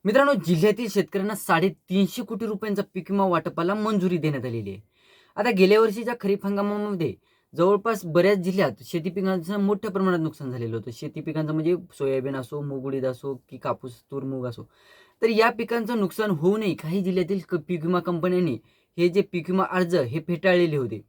मित्रांनो, जिल्ह्यातील शेतकऱ्यांना 350 कोटी रुपयांचा पीक विमा वाटपाला मंजुरी देण्यात आलेली आहे. आता गेल्या वर्षीच्या खरीप हंगामामध्ये जवळपास बऱ्याच जिल्ह्यात शेती पिकांचं मोठ्या प्रमाणात नुकसान झालेलं होतं. शेती पिकांचं म्हणजे सोयाबीन असो, मूग उडीद असो की कापूस, तूर, मूग असो. तर या पिकांचं नुकसान होऊ नये काही जिल्ह्यातील पीक विमा कंपन्यांनी हे जे पीक विमा अर्ज हे फेटाळलेले होते.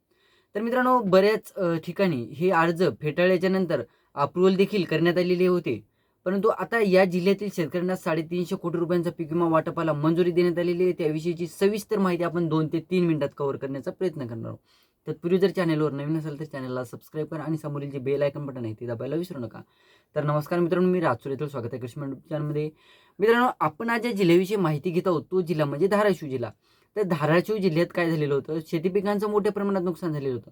तर मित्रांनो, बऱ्याच ठिकाणी हे अर्ज फेटाळल्याच्या नंतर अप्रूव्हल देखील करण्यात आलेले होते. परंतु आता या जिल्ह्यातील शेतकऱ्यांना 350 कोटी रुपयांचा पीक विमा वाटपाला मंजुरी देण्यात आलेली आहे. त्याविषयीची सविस्तर माहिती आपण 2 ते 3 मिनिटात कव्हर करण्याचा प्रयत्न करणार आहोत. तत्पूर्वी जर चॅनलवर नवीन असेल तर चॅनलला सबस्क्राईब करा आणि समोरील जे बेल आयकॉन बटन आहे ते दाबायला विसरू नका. तर नमस्कार मित्रांनो, मी राजसूर येथील स्वागत आहे कृषी मंडळ चॅनलमध्ये. मित्रांनो, आपण आज ज्या जिल्ह्याविषयी माहिती घेत आहोत तो जिल्हा म्हणजे धाराशिव जिल्हा. तर धाराशिव जिल्ह्यात काय झालेलं होतं, शेती पिकांचं मोठ्या प्रमाणात नुकसान झालेलं होतं.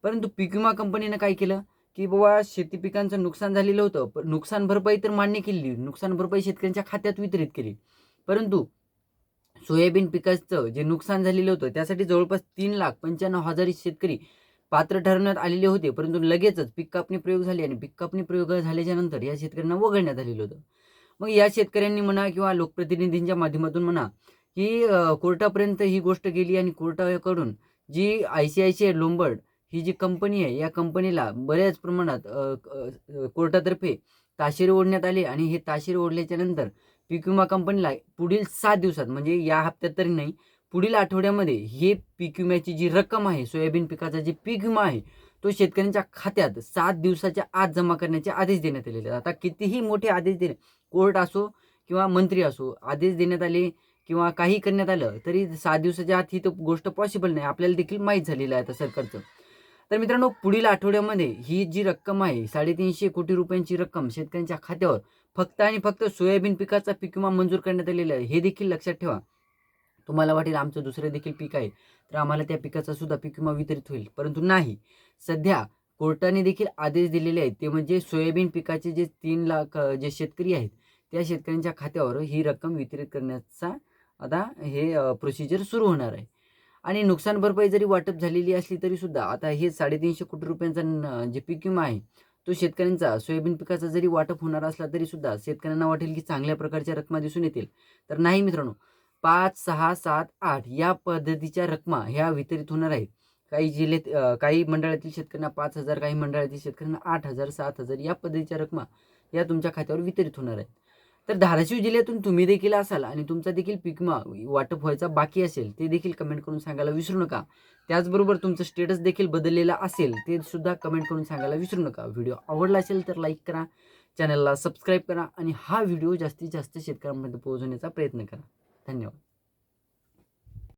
परंतु पीक विमा कंपनीनं काय केलं, की बाबा शेती पिकांचं नुकसान झालेलं होतं. पण नुकसान भरपाई तर मान्य केली. नुकसान भरपाई शेतकऱ्यांच्या खात्यात वितरित केली. परंतु सोयाबीन पिकाचं जे नुकसान झालेलं होतं त्यासाठी जवळपास 3,95,000 शेतकरी पात्र ठरवण्यात आलेले होते. परंतु लगेचच पीक कापणी प्रयोग झाले आणि पीक कापणी प्रयोग झाल्याच्या नंतर या शेतकऱ्यांना वगळण्यात आलेलं होतं. मग या शेतकऱ्यांनी म्हणा किंवा लोकप्रतिनिधींच्या माध्यमातून म्हणा, की कोर्टापर्यंत ही गोष्ट गेली आणि कोर्टाकडून जी ICICI लोंबर्ड ही जी कंपनी आहे, या कंपनीला बऱ्याच प्रमाणात कोर्टातर्फे ताशेरे ओढण्यात आले आणि हे ताशेरे ओढल्याच्या नंतर पीक विमा कंपनीला पुढील 7 दिवसात म्हणजे या हप्त्यात तरी नाही, पुढील आठवड्यामध्ये हे पीक विम्याची जी रक्कम आहे, सोयाबीन पिकाचा जे पीक विमा आहे, तो शेतकऱ्यांच्या खात्यात 7 दिवसाच्या आत जमा करण्याचे आदेश देण्यात आलेले आहेत. आता कितीही मोठे आदेश दिले, कोर्ट असो किंवा मंत्री असो, आदेश देण्यात आले किंवा काही करण्यात आलं, तरी 7 दिवसाच्या आत ही तर गोष्ट पॉसिबल नाही. आपल्याला देखील माहीत झालेलं आहे आता सरकारचं. तर मित्रांनो, पुढील आठवड्यामध्ये ही जी रक्कम आहे 350 कोटी रुपयांची रक्कम शेतकऱ्यांच्या खात्यावर फक्त आणि फक्त सोयाबीन पिकाचा पीक विमा मंजूर करण्यात आलेला आहे. हे देखील लक्षात ठेवा. तुम्हाला वाटेल आमचं दुसरं देखील पीक आहे, तर आम्हाला त्या पिकाचा सुद्धा पीक विमा वितरित होईल. परंतु नाही. सध्या कोर्टाने देखील आदेश दिलेले आहेत. ते म्हणजे सोयाबीन पिकाचे जे 3 लाख जे शेतकरी आहेत, त्या शेतकऱ्यांच्या खात्यावर ही रक्कम वितरित करण्याचा आता हे प्रोसिजर सुरू होणार आहे. आणि नुकसान भरपाई जरी वाटप झालेली असली तरी सुद्धा आता हे 350 कोटी रुपयांचा जे पीक विमा आहे, तो शेतकऱ्यांचा सोयाबीन पिकाचा जरी वाटप होणार असला तरी सुद्धा शेतकऱ्यांना वाटेल की चांगल्या प्रकारच्या रकमा दिसून येतील. तर नाही मित्रांनो, 5, 6, 7, 8 या पद्धतीच्या रकमा ह्या वितरित होणार आहेत. काही जिल्ह्यात काही मंडळातील शेतकऱ्यांना 5,000, काही मंडळातील शेतकऱ्यांना 8,000, 7,000 या पद्धतीच्या रकमा या तुमच्या खात्यावर वितरित होणार आहेत. तर धाराशिव जिल्ह्यातून तुम्ही देखील असाल आणि तुमचा देखील पीक विमा वाटप व्हायचा बाकी असेल, ते देखील कमेंट करून सांगायला विसरू नका. त्याचबरोबर तुमचं स्टेटस देखील बदललेला असेल, ते सुद्धा कमेंट करून सांगायला विसरू नका. व्हिडिओ आवडला असेल तर लाईक करा, चॅनलला सबस्क्राईब करा आणि हा व्हिडिओ जास्तीत जास्त शेतकऱ्यांपर्यंत पोहोचवण्याचा प्रयत्न करा. धन्यवाद.